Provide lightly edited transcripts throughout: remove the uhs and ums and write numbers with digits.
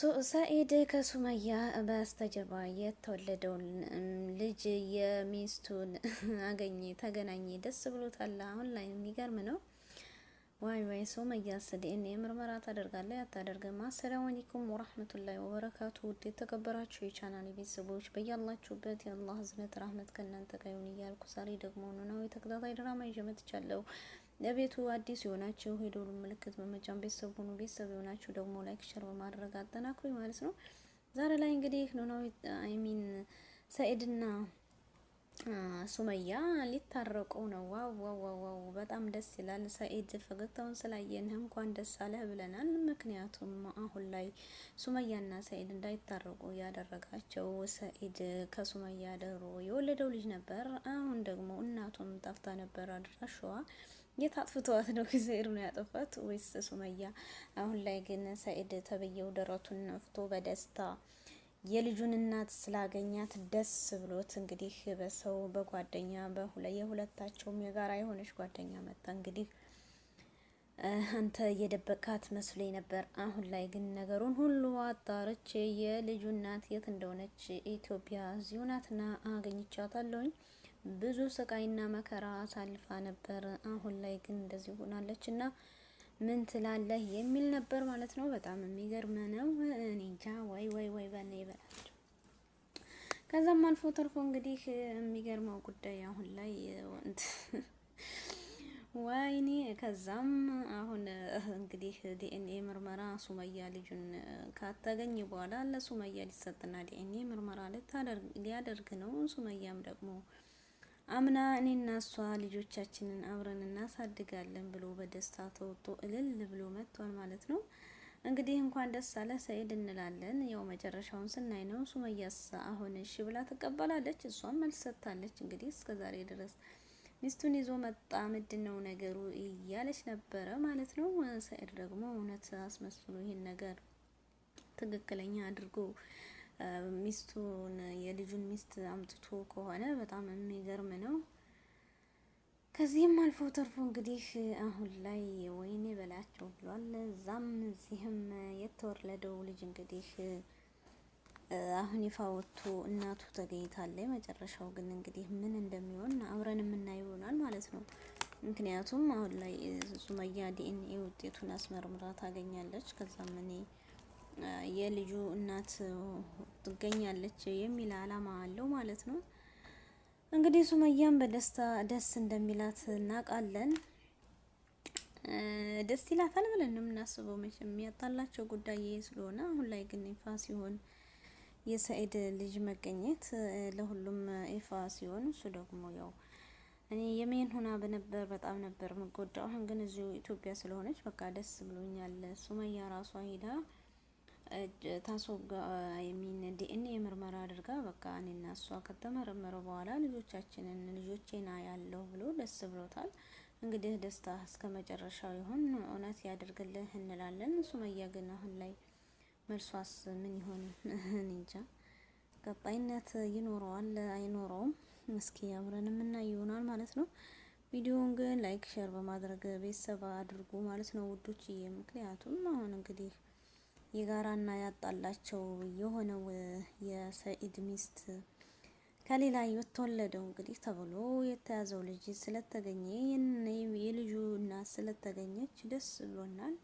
ሰኢድ ከሱመያ በስተጀርባ የተወለደውን ልጅ የሚስቱን ተገናኘ። ደስ ብሎታል። አሁን ላይ የሚገርም ነው። ዋይ ዋይ ሱመያስ ዲኤንኤ ምርመራ ታደርጋለች አታደርግም? አሰላሙ አለይኩም ወራህመቱላሂ ወበረካቱ። ውድ የተከበራችሁ የቻናሌ ቤተሰቦች በያላችሁበት የአላህ ህዝነት ረህመት ከእናንተ ጋር ይሁን እያልኩ ዛሬ ደግሞ ኖላዊ ተከታታይ ድራማ ይዤ መጥቻለሁ። ለቤቱ አዲስ የሆናችሁ የደወል ምልክት በመጫን ቤተሰብ ሁኑ። ቤተሰብ የሆናችሁ ደግሞ ላይክ ሸር በማድረግ አጠናክሩ ማለት ነው። ዛሬ ላይ እንግዲህ ኖላዊ ሰኢድና ሱመያ ሊታረቁ ነው። ዋው ዋው ዋው በጣም ደስ ይላል። ሰኢድ ፈገግታውን ስላየን እንኳን ደስ አለህ ብለናል። ምክንያቱም አሁን ላይ ሱመያና ሰኢድ እንዳይታረቁ ያደረጋቸው ሰኢድ ከሱመያ ደሮ የወለደው ልጅ ነበር። አሁን ደግሞ እናቱም ጠፍታ ነበር። አድራሻዋ የታጥፍቷት ነው ጊዜሩ ነው ያጠፋት ወይስ ሱመያ? አሁን ላይ ግን ሰኢድ ተብየው ደረቱን ነፍቶ በደስታ የልጁን እናት ስላገኛት ደስ ብሎት እንግዲህ በሰው በጓደኛ የሁለታቸውም የጋራ የሆነች ጓደኛ መጣ። እንግዲህ አንተ የደበቃት መስሎኝ ነበር። አሁን ላይ ግን ነገሩን ሁሉ አጣርቼ የልጁ እናት የት እንደሆነች ኢትዮጵያ እዚሁ ናትና አገኝቻታለሁኝ። ብዙ ስቃይና መከራ አሳልፋ ነበር። አሁን ላይ ግን እንደዚህ ሆናለችና ምን ትላለህ የሚል ነበር ማለት ነው። በጣም የሚገርም ነው። እኔ እንጃ ወይ ወይ ወይ በኔ ይበላችሁ። ከዛም አልፎ ተርፎ እንግዲህ የሚገርመው ጉዳይ አሁን ላይ ወይኔ ከዛም አሁን እንግዲህ ዲኤንኤ ምርመራ ሱመያ ልጁን ካታገኘ በኋላ ለሱመያ ሊሰጥና ዲኤንኤ ምርመራ ሊያደርግ ነው። ሱመያም ደግሞ አምና እኔና እሷ ልጆቻችንን አብረን እናሳድጋለን ብሎ በደስታ ተወጥቶ እልል ብሎ መጥቷል ማለት ነው። እንግዲህ እንኳን ደስ አለ ሰኢድ እንላለን። ያው መጨረሻውን ስናይ ነው። ሱመያስ አሁን እሺ ብላ ትቀበላለች። እሷም መልስ ሰጥታለች። እንግዲህ እስከዛሬ ድረስ ሚስቱን ይዞ መጣ፣ ምንድነው ነገሩ እያለች ነበረ ማለት ነው። ሰኢድ ደግሞ እውነት አስመስሎ ይሄን ነገር ትክክለኛ አድርጎ ሚስቱን የልጁን ሚስት አምጥቶ ከሆነ በጣም የሚገርም ነው። ከዚህም አልፎ ተርፎ እንግዲህ አሁን ላይ ወይኔ በላቸው ብሏል። እዛም እዚህም የተወለደው ልጅ እንግዲህ አሁን ይፋ ወጥቶ እናቱ ተገኝታለች። መጨረሻው ግን እንግዲህ ምን እንደሚሆን አብረን የምናየው ይሆናል ማለት ነው። ምክንያቱም አሁን ላይ ሱመያ ዲኤንኤ ውጤቱን አስመርምራ ታገኛለች። ከዛም እኔ የልጁ እናት ትገኛለች የሚል አላማ አለው ማለት ነው። እንግዲህ ሱመያም በደስታ ደስ እንደሚላት እናውቃለን። ደስ ይላታል ብለን ነው የምናስበው። መቼም የሚያጣላቸው ጉዳይ ይሄ ስለሆነ አሁን ላይ ግን ይፋ ሲሆን የሰኢድ ልጅ መገኘት ለሁሉም ይፋ ሲሆን እሱ ደግሞ ያው እኔ የሜን ሆና በነበር በጣም ነበር የምጎዳው። አሁን ግን እዚሁ ኢትዮጵያ ስለሆነች በቃ ደስ ብሎኛል። ሱመያ ራሷ ሄዳ ታስወጋ ዲኤንኤ ምርመራ አድርጋ በቃ እኔና እሷ ከተመረመረ በኋላ ልጆቼና ያለው ብሎ ደስ ብሎታል። እንግዲህ ደስታ እስከ መጨረሻው ይሁን፣ እውነት ያድርግልህ እንላለን። ሱመያ ግን አሁን ላይ መልሷስ ምን ይሆን እንጃ። ቀጣይነት ይኖረዋል አይኖረውም? እስኪ አብረን የምናየው ይሆናል ማለት ነው። ቪዲዮውን ግን ላይክ ሼር በማድረግ ቤተሰብ አድርጉ ማለት ነው ውዶችዬ። ምክንያቱም አሁን እንግዲህ የጋራና ያጣላቸው የሆነው የሰኢድ ሚስት ከሌላ የተወለደው እንግዲህ ተብሎ የተያዘው ልጅ ስለተገኘ የልጁ እናት ስለተገኘች ደስ ብሎናል።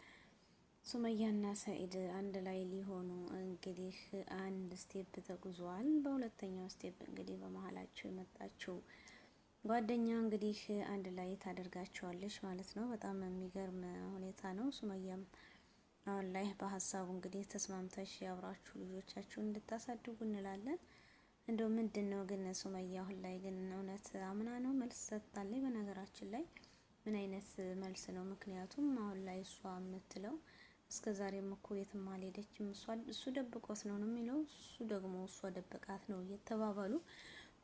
ሱመያና ሰኢድ አንድ ላይ ሊሆኑ እንግዲህ አንድ ስቴፕ ተጉዟል። በሁለተኛው ስቴፕ እንግዲህ በመሀላቸው የመጣችው ጓደኛ እንግዲህ አንድ ላይ ታደርጋቸዋለች ማለት ነው። በጣም የሚገርም ሁኔታ ነው። ሱመያም አሁን ላይ በሀሳቡ እንግዲህ ተስማምተሽ ያብራችሁ ልጆቻችሁን እንድታሳድጉ እንላለን። እንደው ምንድነው ግን ሱመያ አሁን ላይ ግን እውነት አምና ነው መልስ ሰጥታለች። በነገራችን ላይ ምን አይነት መልስ ነው? ምክንያቱም አሁን ላይ እሷ የምትለው እስከዛሬም እኮ የትም አልሄደችም፣ እሱ ደብቆት ነው የሚለው፣ እሱ ደግሞ እሷ ደብቃት ነው እየተባባሉ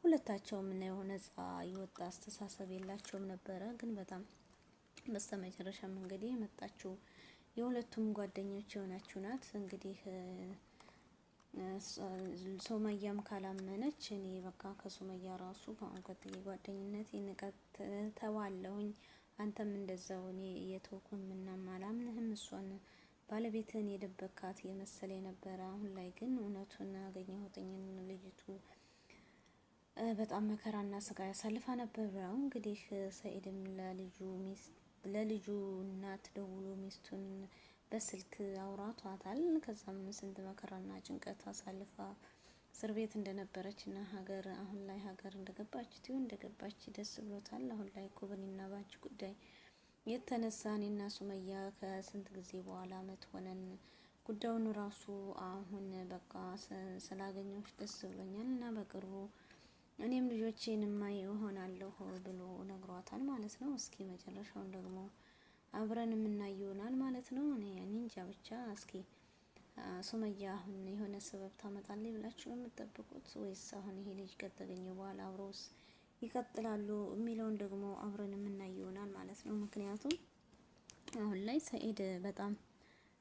ሁለታቸውም እና የሆነ ነፃ የወጣ አስተሳሰብ የላቸውም ነበረ። ግን በጣም በስተመጨረሻም እንግዲህ የመጣችው የሁለቱም ጓደኞች የሆናችሁ ናት። እንግዲህ ሱመያም ካላመነች እኔ በቃ ከሱመያ ራሱ ከአንቀጥዬ ጓደኝነት ይንቀት ተዋለሁኝ። አንተም እንደዛው እኔ የተወኩን ምናም አላምንህም፣ እሷን ባለቤትን የደበካት የመሰለ የነበረ። አሁን ላይ ግን እውነቱን አገኘሁትኝ። ልጅቱ በጣም መከራና ስቃይ ያሳልፋ ነበር። እንግዲህ ሰኢድም ለልጁ እናት ደውሎ ሚስቱን በስልክ አውራቷታል። ከዛም ስንት መከራና ጭንቀት አሳልፋ እስር ቤት እንደነበረች እና አሁን ላይ ሀገር እንደገባች ደስ ብሎታል። አሁን ላይ እኮ በእኔና ባንቺ ጉዳይ የተነሳ እኔና ሱመያ ከስንት ጊዜ በኋላ አመት ሆነን ጉዳዩን ራሱ አሁን በቃ ስላገኘሁሽ ደስ ብሎኛል እና በቅርቡ እኔም ልጆቼን ማይ እሆናለሁ ብሎ ነግሯታል ማለት ነው። እስኪ መጨረሻውን ደግሞ አብረን የምናይ ይሆናል ማለት ነው። እኔ እንጃ ብቻ እስኪ ሱመያ አሁን የሆነ ሰበብ ታመጣለች ብላችሁ ነው የምትጠብቁት ወይስ አሁን ይሄ ልጅ ከተገኘ በኋላ አብረውስ ይቀጥላሉ የሚለውን ደግሞ አብረን የምናይ ይሆናል ማለት ነው። ምክንያቱም አሁን ላይ ሰኢድ በጣም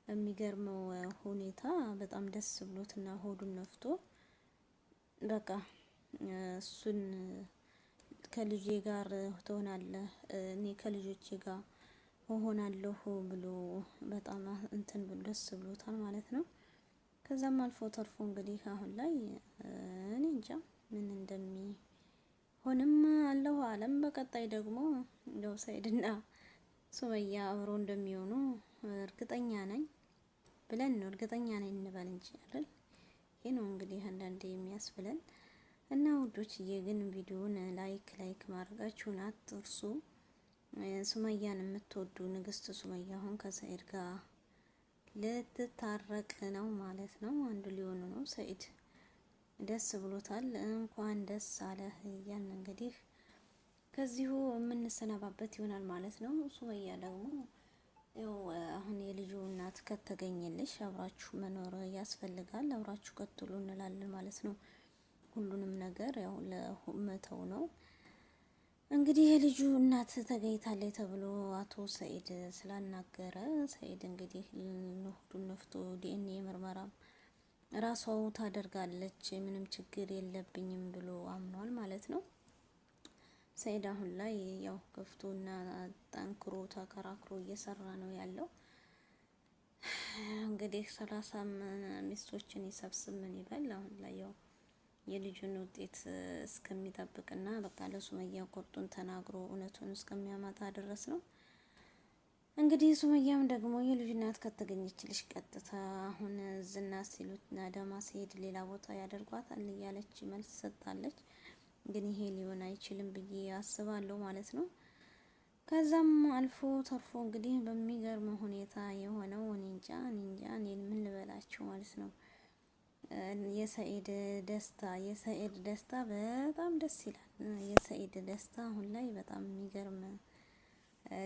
የሚገርመው ሁኔታ በጣም ደስ ብሎትና ሆዱን ነፍቶ በቃ እሱን ከልጄ ጋር ትሆናለህ እኔ ከልጆቼ ጋር እሆናለሁ ብሎ በጣም እንትን ብሎ ደስ ብሎታል ማለት ነው። ከዛም አልፎ ተርፎ እንግዲህ አሁን ላይ እኔ እንጃ ምን እንደሚሆንም አለው አለም። በቀጣይ ደግሞ እንደው ሰኢድና ሱመያ አብሮ እንደሚሆኑ እርግጠኛ ነኝ ብለን ነው እርግጠኛ ነኝ እንበል እንጂ አይደል? ይሄ ነው እንግዲህ አንዳንዴ የሚያስብለን እና ውዶችዬ፣ ግን ቪዲዮውን ላይክ ማድረጋችሁን አትርሱ። ሱመያን የምትወዱ ንግስት ሱመያ አሁን ከሰኢድ ጋር ልትታረቅ ነው ማለት ነው። አንዱ ሊሆኑ ነው። ሰኢድ ደስ ብሎታል። እንኳን ደስ አለህ እያልን እንግዲህ ከዚሁ የምንሰነባበት ይሆናል ማለት ነው። ሱመያ ደግሞ ያው አሁን የልጁ እናት ከተገኘልሽ አብራችሁ መኖር ያስፈልጋል፣ አብራችሁ ቀጥሉ እንላለን ማለት ነው። ሁሉንም ነገር ያው ለመተው ነው እንግዲህ የልጁ እናት ተገኝታለች ተብሎ አቶ ሰኢድ ስላናገረ ሰኢድ እንግዲህ ሆዱን ነፍቶ ዲኤንኤ ምርመራ ራሷው ታደርጋለች ምንም ችግር የለብኝም ብሎ አምኗል ማለት ነው። ሰኢድ አሁን ላይ ያው ገፍቶና ጠንክሮ ተከራክሮ እየሰራ ነው ያለው። እንግዲህ 30 ሚስቶችን ይሰብስብ ምን ይበል። አሁን ላይ ያው የልጁን ውጤት እስከሚጠብቅና በቃ ለሱመያ ቁርጡን ተናግሮ እውነቱን እስከሚያመጣ ድረስ ነው። እንግዲህ ሱመያም ደግሞ የልጁ እናት ከተገኘችልሽ ቀጥታ አሁን ዝና ሲሉት ናዳማ ሲሄድ ሌላ ቦታ ያደርጓታል እያለች መልስ ሰጣለች። ግን ይሄ ሊሆን አይችልም ብዬ አስባለሁ ማለት ነው። ከዛም አልፎ ተርፎ እንግዲህ በሚገርም ሁኔታ የሆነው እኔ እንጃ እኔን ምን ልበላችሁ ማለት ነው። የሰኢድ ደስታ በጣም ደስ ይላል። የሰኢድ ደስታ አሁን ላይ በጣም የሚገርም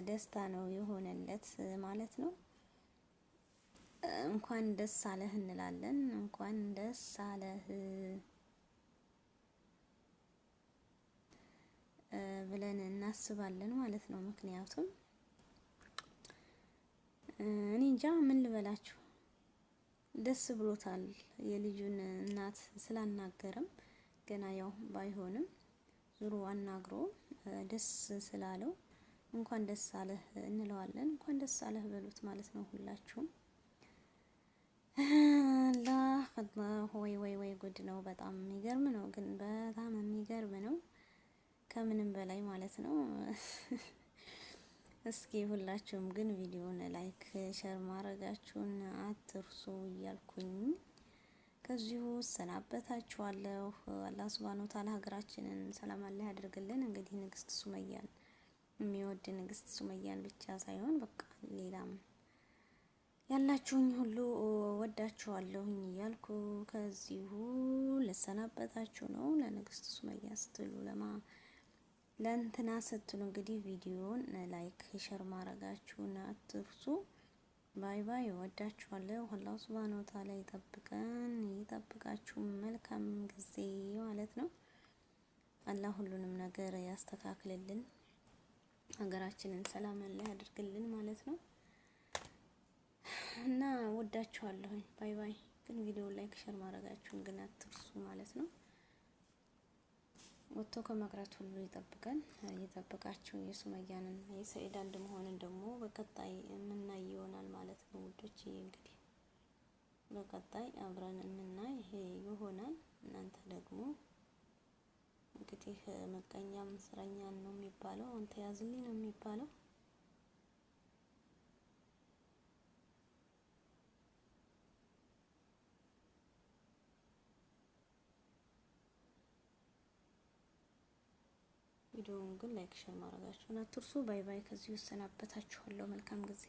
ደስታ ነው የሆነለት ማለት ነው። እንኳን ደስ አለህ እንላለን። እንኳን ደስ አለህ ብለን እናስባለን ማለት ነው። ምክንያቱም እኔ እንጃ ምን ልበላችሁ ደስ ብሎታል። የልጁን እናት ስላናገረም ገና ያው ባይሆንም ዙሮ አናግሮ ደስ ስላለው እንኳን ደስ አለህ እንለዋለን። እንኳን ደስ አለህ በሉት ማለት ነው ሁላችሁም። አላህ ወይ ጉድ ነው። በጣም የሚገርም ነው። ግን በጣም የሚገርም ነው ከምንም በላይ ማለት ነው። እስኪ ሁላችሁም ግን ቪዲዮውን ላይክ ሼር ማድረጋችሁን አትርሱ እያልኩኝ ከዚሁ ሰናበታችኋለሁ። አላህ ሱብሃነሁ ወተዓላ ሀገራችንን ሰላም አላህ ያድርግልን። እንግዲህ ንግስት ሱመያን የሚወድ ንግስት ሱመያን ብቻ ሳይሆን በቃ ሌላም ያላችሁኝ ሁሉ ወዳችኋለሁኝ እያልኩ ከዚሁ ልሰናበታችሁ ነው። ለንግስት ሱመያ ስትሉ ለእንትና ስትሉ እንግዲህ ቪዲዮውን ላይክ ሼር ማድረጋችሁን አትርሱ። ባይ ባይ። ወዳችኋለሁ። አላህ ሱብሃነሁ ወተዓላ ይጠብቀን ይጠብቃችሁ። መልካም ጊዜ ማለት ነው። አላህ ሁሉንም ነገር ያስተካክልልን፣ ሀገራችንን ሰላም አላህ ያድርግልን ማለት ነው እና ወዳችኋለሁ። ባይ ባይ። ግን ቪዲዮ ላይክ ሼር ማድረጋችሁን ግን አትርሱ ማለት ነው። ወጥቶ ከመቅረት ሁሉ ይጠብቀን፣ ይጠብቃችሁ። የሱመያንን የሰኢድ አንድ መሆንን ደግሞ በቀጣይ የምናይ ይሆናል ማለት ነው ውዶች። እንግዲህ በቀጣይ አብረን የምናይ ይሆናል። እናንተ ደግሞ እንግዲህ መቀኛም ስረኛን ነው የሚባለው፣ አንተ ያዝልኝ ነው የሚባለው። ቪዲዮውን ግን ላይክ ሼር ማድረጋችሁን አትርሱ። ባይ ባይ። ከዚህ ወሰናበታችኋለሁ። መልካም ጊዜ